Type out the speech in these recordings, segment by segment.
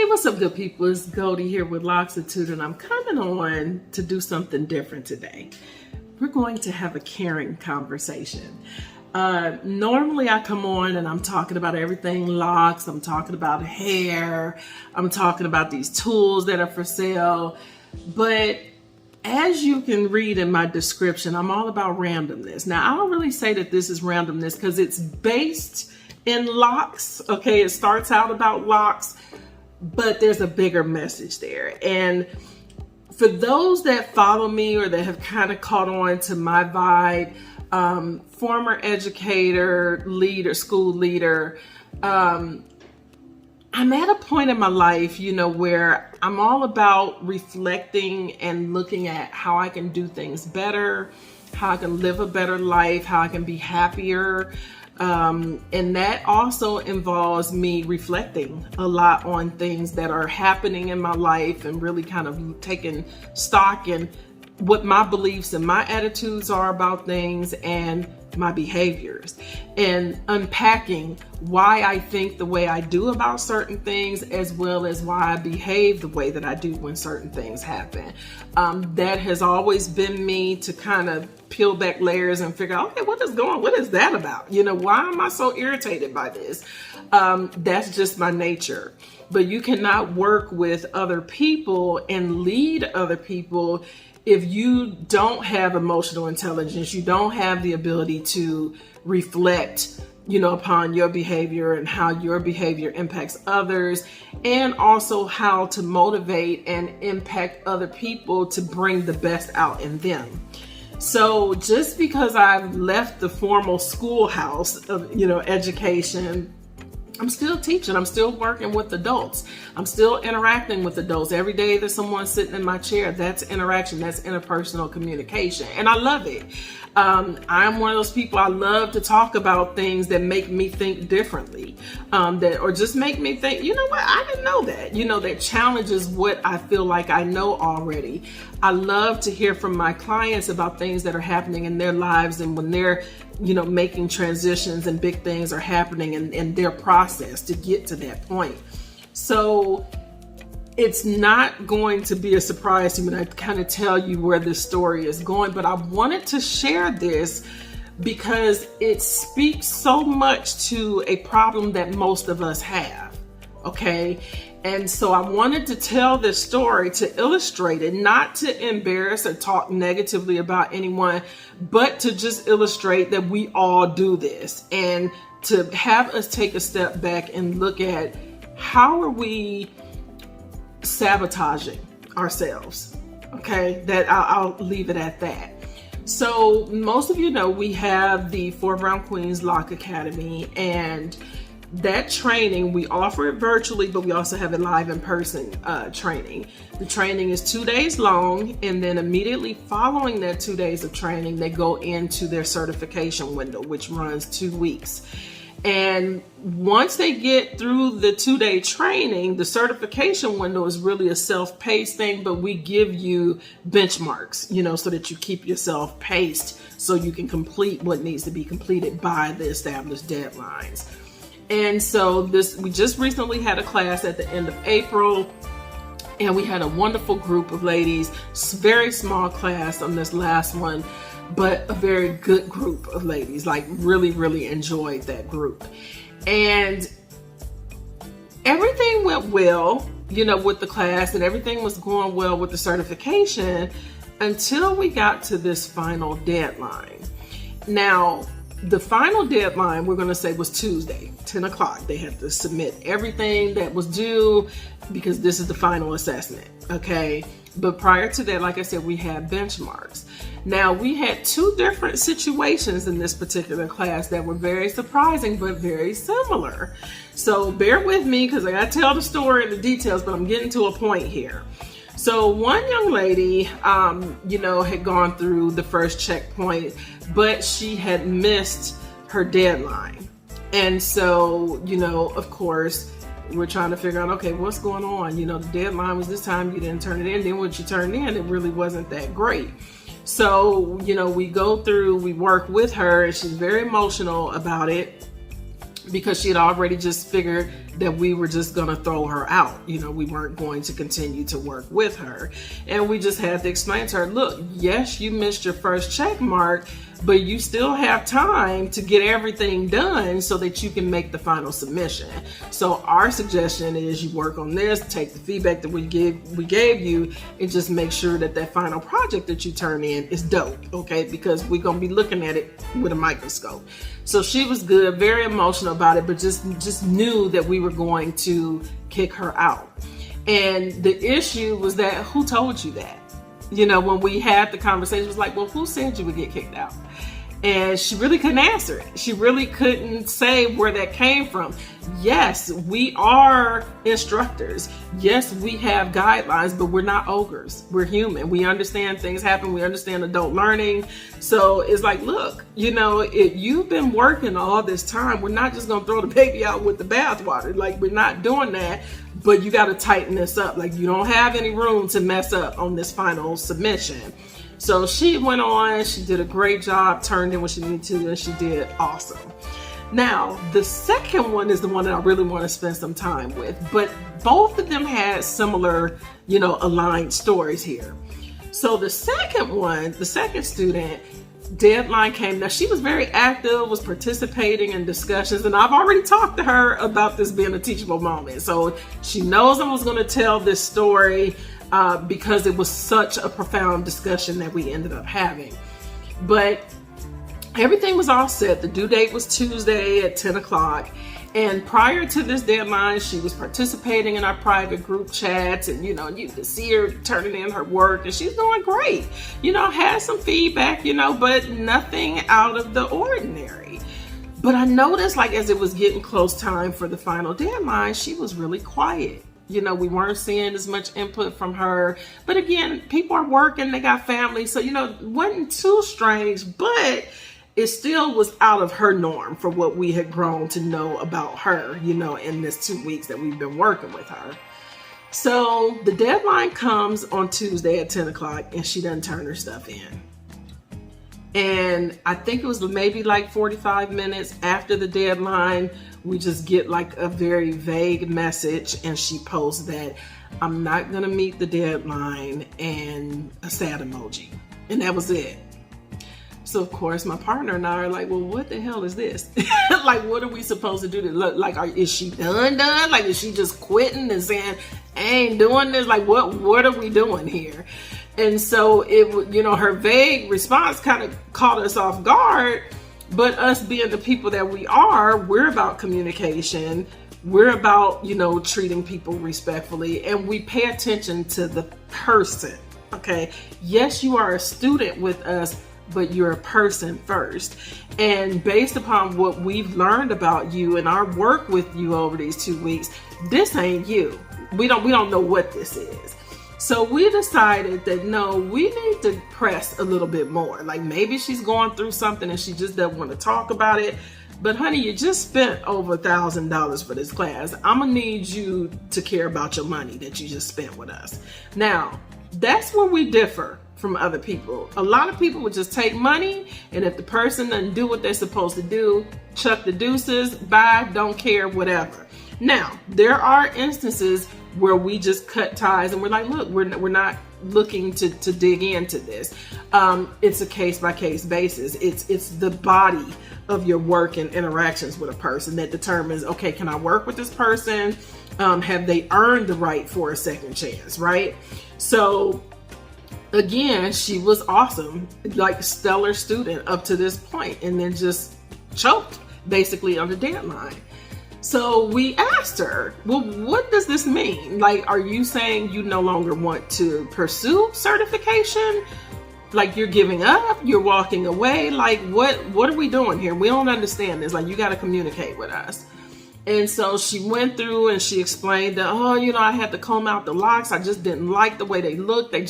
Hey, what's up, good people? It's Goldie here with Loxitude, and I'm coming on to do something different today. We're going to have a caring conversation. Normally I come on and I'm talking about everything locks, I'm talking about hair, I'm talking about these tools that are for sale, but as you can read in my description, I'm all about randomness. Now, I don't really say that this is randomness because it's based in locks, okay? It starts out about locks, but there's a bigger message there. And for those that follow me or that have kind of caught on to my vibe, former educator, leader, school leader, I'm at a point in my life, where I'm all about reflecting and looking at how I can do things better, how I can live a better life, how I can be happier. And that also involves me reflecting a lot on things that are happening in my life and really kind of taking stock in what my beliefs and my attitudes are about things and my behaviors, and unpacking why I think the way I do about certain things, as well as why I behave the way that I do when certain things happen. That has always been me, to kind of peel back layers and figure out, okay, what is that about? Why am I so irritated by this? That's just my nature. But you cannot work with other people and lead other people if you don't have emotional intelligence, you don't have the ability to reflect, upon your behavior and how your behavior impacts others, and also how to motivate and impact other people to bring the best out in them. So just because I've left the formal schoolhouse of, education, I'm still teaching. I'm still working with adults. I'm still interacting with adults. Every day that someone's sitting in my chair, that's interaction, that's interpersonal communication. And I love it. I'm one of those people, I love to talk about things that make me think differently, or just make me think, I didn't know that, that challenges what I feel like I know already. I love to hear from my clients about things that are happening in their lives, and when they're making transitions and big things are happening in their process to get to that point. So it's not going to be a surprise to me when I kind of tell you where this story is going, but I wanted to share this because it speaks so much to a problem that most of us have, okay? And so I wanted to tell this story to illustrate it, not to embarrass or talk negatively about anyone, but to just illustrate that we all do this, and to have us take a step back and look at how are we sabotaging ourselves, okay? That I'll leave it at that. So most of you know we have the 4 Brown Queens Lock Academy, and that training, we offer it virtually, but we also have it live in person training. The training is 2 days long, and then immediately following that 2 days of training, they go into their certification window, which runs 2 weeks. And once they get through the 2-day training, the certification window is really a self-paced thing, but we give you benchmarks, so that you keep yourself paced so you can complete what needs to be completed by the established deadlines. And so we just recently had a class at the end of April, and we had a wonderful group of ladies, very small class on this last one, but a very good group of ladies, like really, really enjoyed that group. And everything went well, with the class, and everything was going well with the certification until we got to this final deadline. Now, the final deadline, we're going to say, was Tuesday, 10 o'clock. They had to submit everything that was due because this is the final assessment, okay? But prior to that, like I said, we had benchmarks. Now, we had 2 different situations in this particular class that were very surprising, but very similar. So bear with me because I got to tell the story and the details, but I'm getting to a point here. So one young lady, had gone through the first checkpoint, but she had missed her deadline. And so, of course, we're trying to figure out, okay, what's going on? The deadline was this time, you didn't turn it in. Then when you turned in, it really wasn't that great. So, we go through, we work with her, and she's very emotional about it. because she had already just figured that we were just going to throw her out. You know, we weren't going to continue to work with her. And we just had to explain to her, look, yes, you missed your first check mark, but you still have time to get everything done so that you can make the final submission. So our suggestion is you work on this, take the feedback that we gave you, and just make sure that that final project that you turn in is dope, okay? Because we're gonna be looking at it with a microscope. So she was good, very emotional about it, but just knew that we were going to kick her out. And the issue was that, who told you that? You know, when we had the conversation, it was like, well, who said you would get kicked out? And she really couldn't answer it. She really couldn't say where that came from. Yes, we are instructors. Yes, we have guidelines, but we're not ogres. We're human. We understand things happen. We understand adult learning. So it's like, look, you know, if you've been working all this time, we're not just going to throw the baby out with the bathwater. Like, we're not doing that, but you got to tighten this up. Like, you don't have any room to mess up on this final submission. So she went on, she did a great job, turned in what she needed to, and she did awesome. Now, the second one is the one that I really want to spend some time with, but both of them had similar, you know, aligned stories here. So the second one, the second student, deadline came. Now, she was very active, was participating in discussions, and I've already talked to her about this being a teachable moment. So she knows I was going to tell this story because it was such a profound discussion that we ended up having. But everything was all set. The due date was Tuesday at 10 o'clock. And prior to this deadline, she was participating in our private group chats, and, you know, you could see her turning in her work, and she's doing great. You know, had some feedback, you know, but nothing out of the ordinary. But I noticed, like, as it was getting close time for the final deadline, she was really quiet. You know, we weren't seeing as much input from her. But again, people are working, they got families. So, you know, it wasn't too strange, but it still was out of her norm for what we had grown to know about her, you know, in this 2 weeks that we've been working with her. So the deadline comes on Tuesday at 10 o'clock and she doesn't turn her stuff in. And I think it was maybe like 45 minutes after the deadline, we just get like a very vague message, and she posts that I'm not going to meet the deadline and a sad emoji. And that was it. So of course my partner and I are like, well, what the hell is this? Like, what are we supposed to do to look like? Is she done? Like, is she just quitting and saying, I ain't doing this? Like, what are we doing here? And so it, you know, her vague response kind of caught us off guard. But us being the people that we are, we're about communication. We're about, you know, treating people respectfully, and we pay attention to the person. Okay. Yes, you are a student with us, but you're a person first. And based upon what we've learned about you and our work with you over these 2 weeks, this ain't you. We don't know what this is. So we decided that no, we need to press a little bit more. Like, maybe she's going through something and she just doesn't want to talk about it. But honey, you just spent over $1,000 for this class. I'm gonna need you to care about your money that you just spent with us. Now, that's where we differ from other people. A lot of people would just take money, and if the person doesn't do what they're supposed to do, chuck the deuces, bye, don't care, whatever. Now, there are instances where we just cut ties and we're like, look, we're not looking to dig into this. It's a case-by-case basis. It's the body of your work and interactions with a person that determines, okay, can I work with this person? Have they earned the right for a second chance, right? So again, she was awesome, like stellar student up to this point, and then just choked basically on the deadline. So we asked her, well, what does this mean? Like, are you saying you no longer want to pursue certification? Like, you're giving up, you're walking away? Like, what are we doing here? We don't understand this. Like, you got to communicate with us. And so she went through and she explained that, oh, you know, I had to comb out the locks. I just didn't like the way they looked. They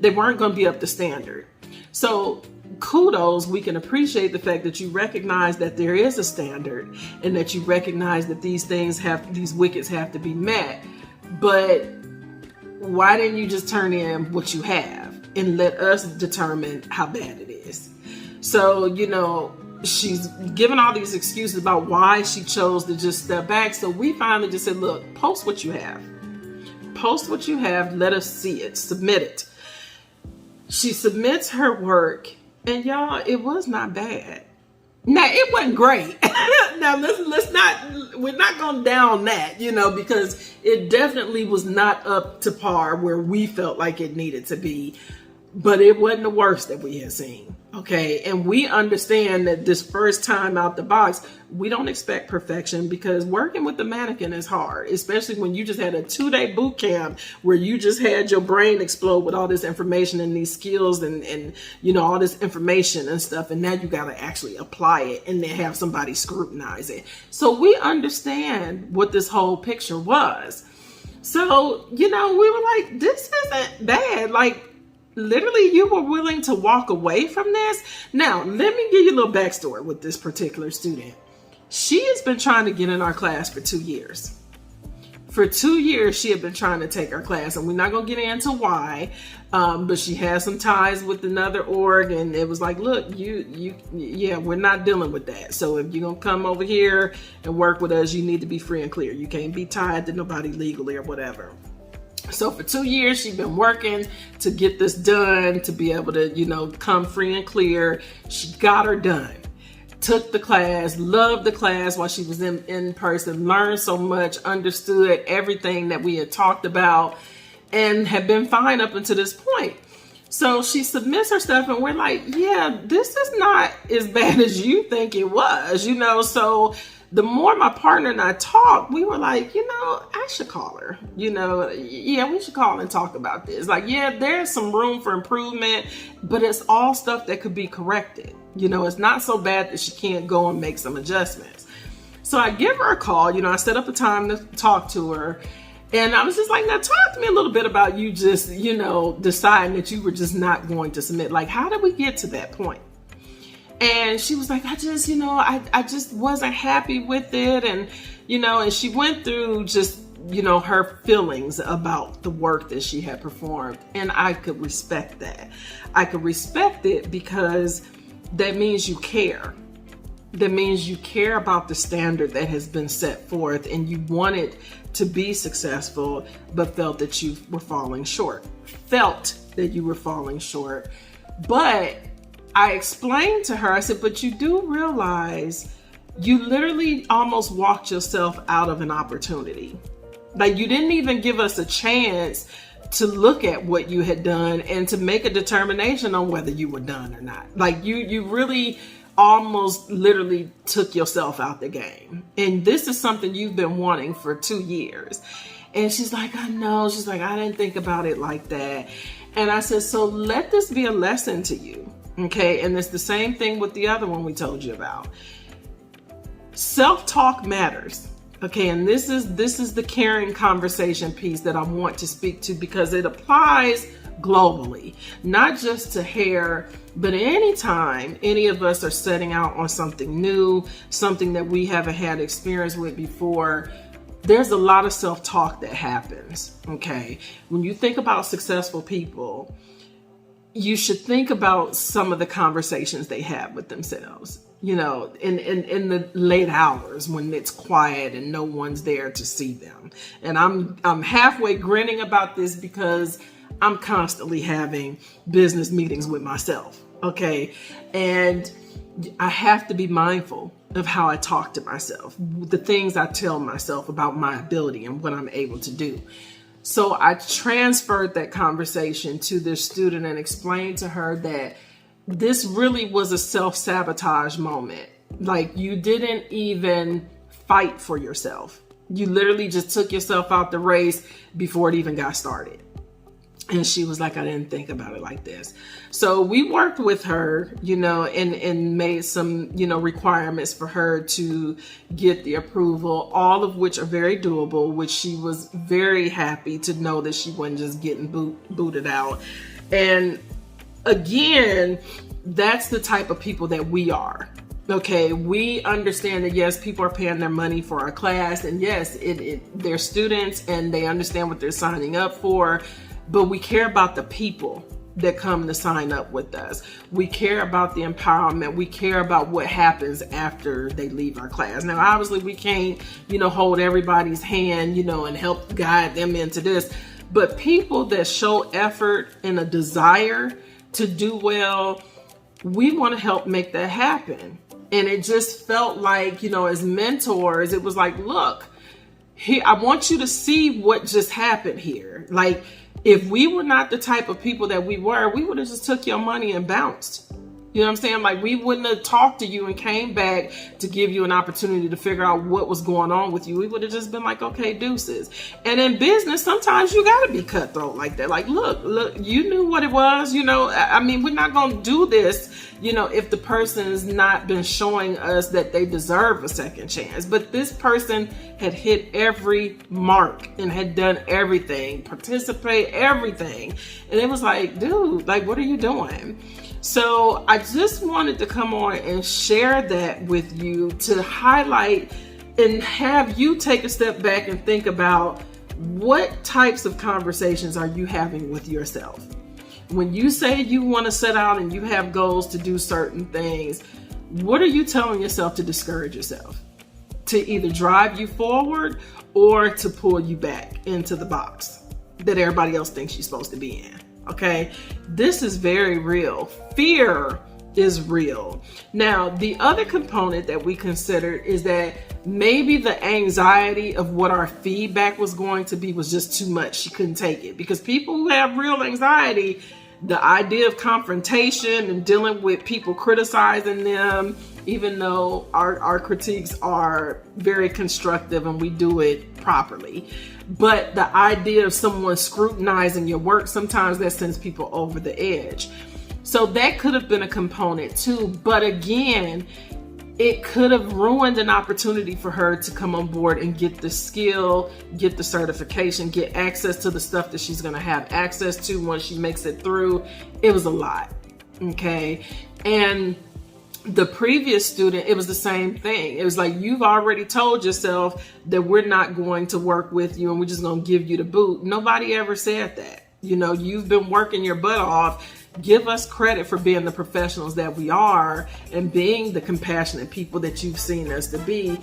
weren't going to be up to standard. So kudos, we can appreciate the fact that you recognize that there is a standard and that you recognize that these wickets have to be met. But why didn't you just turn in what you have and let us determine how bad it is? So, you know, she's giving all these excuses about why she chose to just step back. So we finally just said, look, post what you have. Post what you have. Let us see it. Submit it. She submits her work, and y'all, it was not bad. Now, it wasn't great. Now, we're not going down that, because it definitely was not up to par where we felt like it needed to be. But it wasn't the worst that we had seen. Okay. And we understand that this first time out the box, we don't expect perfection, because working with the mannequin is hard, especially when you just had a 2-day boot camp where you just had your brain explode with all this information and these skills and all this information and stuff. And now you got to actually apply it and then have somebody scrutinize it. So we understand what this whole picture was. So, we were like, this isn't bad. Like, literally, you were willing to walk away from this. Now, let me give you a little backstory with this particular student. She has been trying to get in our class for 2 years. For 2 years, she had been trying to take our class, and we're not going to get into why, but she has some ties with another org, and it was like, look, we're not dealing with that. So if you're going to come over here and work with us, you need to be free and clear. You can't be tied to nobody legally or whatever. So for 2 years, she's been working to get this done, to be able to, come free and clear. She got her done. Took the class, loved the class while she was in person, learned so much, understood everything that we had talked about, and had been fine up until this point. So she submits her stuff, and we're like, yeah, this is not as bad as you think it was, So the more my partner and I talked, we were like, I should call her. We should call and talk about this. Like, yeah, there's some room for improvement, but it's all stuff that could be corrected. It's not so bad that she can't go and make some adjustments. So I give her a call. I set up a time to talk to her. And I was just like, now talk to me a little bit about you just, deciding that you were just not going to submit. Like, how did we get to that point? And she was like, I just wasn't happy with it. And, and she went through just, her feelings about the work that she had performed. And I could respect that. I could respect it because that means you care. That means you care about the standard that has been set forth, and you wanted to be successful, but felt that you were falling short. But I explained to her, I said, but you do realize you literally almost walked yourself out of an opportunity. Like, you didn't even give us a chance to look at what you had done and to make a determination on whether you were done or not. Like, you really almost literally took yourself out the game. And this is something you've been wanting for 2 years. And she's like, I know. She's like, I didn't think about it like that. And I said, so let this be a lesson to you. Okay. And it's the same thing with the other one we told you about. Self-talk matters. Okay. And this is the caring conversation piece that I want to speak to, because it applies globally, not just to hair, but anytime any of us are setting out on something new, something that we haven't had experience with before. There's a lot of self-talk that happens. Okay. When you think about successful people, you should think about some of the conversations they have with themselves, in the late hours when it's quiet and no one's there to see them. And I'm halfway grinning about this because I'm constantly having business meetings with myself. Okay. And I have to be mindful of how I talk to myself, the things I tell myself about my ability and what I'm able to do. So I transferred that conversation to this student and explained to her that this really was a self-sabotage moment. Like, you didn't even fight for yourself. You literally just took yourself out the race before it even got started. And she was like, I didn't think about it like this. So we worked with her, and made some, requirements for her to get the approval, all of which are very doable, which she was very happy to know that she wasn't just getting booted out. And again, that's the type of people that we are. Okay, we understand that, yes, people are paying their money for our class, and yes, they're students and they understand what they're signing up for. But we care about the people that come to sign up with us. We care about the empowerment. We care about what happens after they leave our class. Now, obviously we can't, hold everybody's hand, and help guide them into this. But people that show effort and a desire to do well, we want to help make that happen. And it just felt like, as mentors, it was like, look, here, I want you to see what just happened here. Like, if we were not the type of people that we were, we would have just took your money and bounced. You know what I'm saying? Like, we wouldn't have talked to you and came back to give you an opportunity to figure out what was going on with you. We would have just been like, okay, deuces. And in business, sometimes you got to be cutthroat like that. Like, look, you knew what it was. We're not going to do this, if the person's not been showing us that they deserve a second chance. But this person had hit every mark and had done everything, participate, everything. And it was like, dude, like, what are you doing? So I just wanted to come on and share that with you to highlight and have you take a step back and think about what types of conversations are you having with yourself. When you say you want to set out and you have goals to do certain things, what are you telling yourself to discourage yourself? To either drive you forward or to pull you back into the box that everybody else thinks you're supposed to be in. Okay, this is very real. Fear is real. Now, the other component that we considered is that maybe the anxiety of what our feedback was going to be was just too much. She couldn't take it, because people who have real anxiety, the idea of confrontation and dealing with people criticizing them, even though our critiques are very constructive and we do it properly. But the idea of someone scrutinizing your work, sometimes that sends people over the edge. So that could have been a component too. But again, it could have ruined an opportunity for her to come on board and get the skill, get the certification, get access to the stuff that she's going to have access to once she makes it through. It was a lot. Okay. And the previous student, it was the same thing. It was like, you've already told yourself that we're not going to work with you and we're just going to give you the boot. Nobody ever said that. You've been working your butt off. Give us credit for being the professionals that we are and being the compassionate people that you've seen us to be.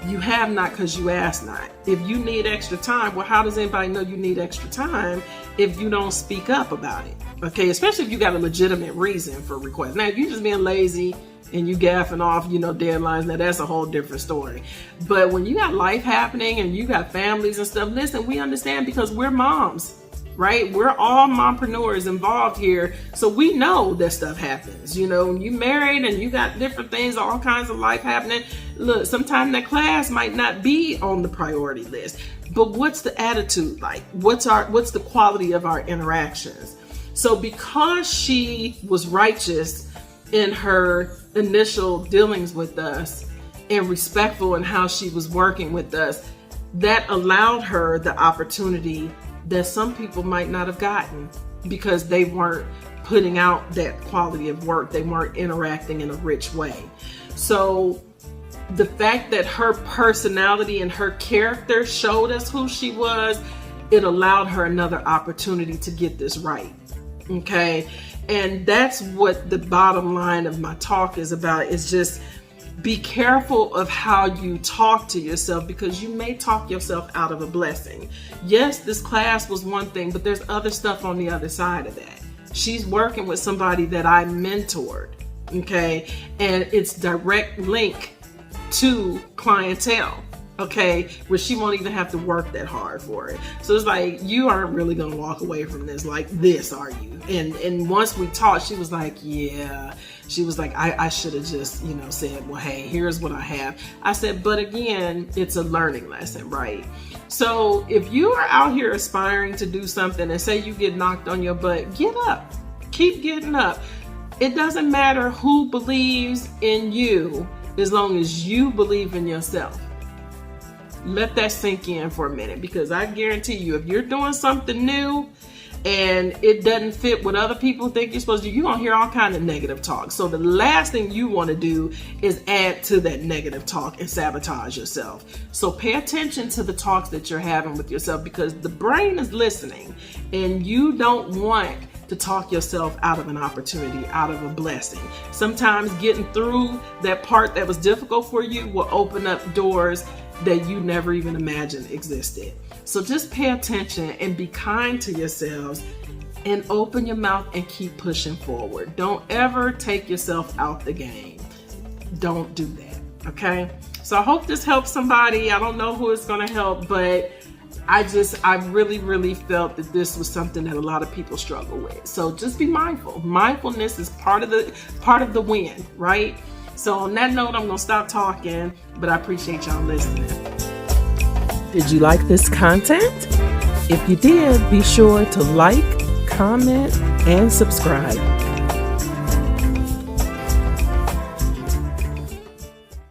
You have not because you ask not. If you need extra time, well, how does anybody know you need extra time if you don't speak up about it? Okay, especially if you got a legitimate reason for request. Now, if you're just being lazy and you gaffing off, deadlines, now that's a whole different story. But when you got life happening and you got families and stuff, listen, we understand because we're moms, right? We're all mompreneurs involved here. So we know that stuff happens. When you married and you got different things, all kinds of life happening. Look, sometimes that class might not be on the priority list, but what's the attitude like? What's the quality of our interactions? So because she was righteous in her initial dealings with us and respectful in how she was working with us, that allowed her the opportunity that some people might not have gotten because they weren't putting out that quality of work. They weren't interacting in a rich way. So the fact that her personality and her character showed us who she was, it allowed her another opportunity to get this right. Okay. And that's what the bottom line of my talk is about, is just be careful of how you talk to yourself, because you may talk yourself out of a blessing. Yes, this class was one thing, but there's other stuff on the other side of that. She's working with somebody that I mentored, okay? And it's direct link to clientele, okay? Where she won't even have to work that hard for it. So it's like, you aren't really gonna walk away from this like this, are you? And once we talked, she was like, yeah. She was like, I should have just, said, well, hey, here's what I have. I said, but again, it's a learning lesson, right? So if you are out here aspiring to do something and say you get knocked on your butt, get up, keep getting up. It doesn't matter who believes in you as long as you believe in yourself. Let that sink in for a minute, because I guarantee you, if you're doing something new and it doesn't fit what other people think you're supposed to do, you're going to hear all kinds of negative talk. So the last thing you want to do is add to that negative talk and sabotage yourself. So pay attention to the talks that you're having with yourself, because the brain is listening and you don't want to talk yourself out of an opportunity, out of a blessing. Sometimes getting through that part that was difficult for you will open up doors that you never even imagined existed. So just pay attention and be kind to yourselves and open your mouth and keep pushing forward. Don't ever take yourself out the game. Don't do that, okay? So I hope this helps somebody. I don't know who it's gonna help, but I really, really felt that this was something that a lot of people struggle with. So just be mindful. Mindfulness is part of the win, right? So on that note, I'm gonna stop talking, but I appreciate y'all listening. Did you like this content? If you did, be sure to like, comment, and subscribe.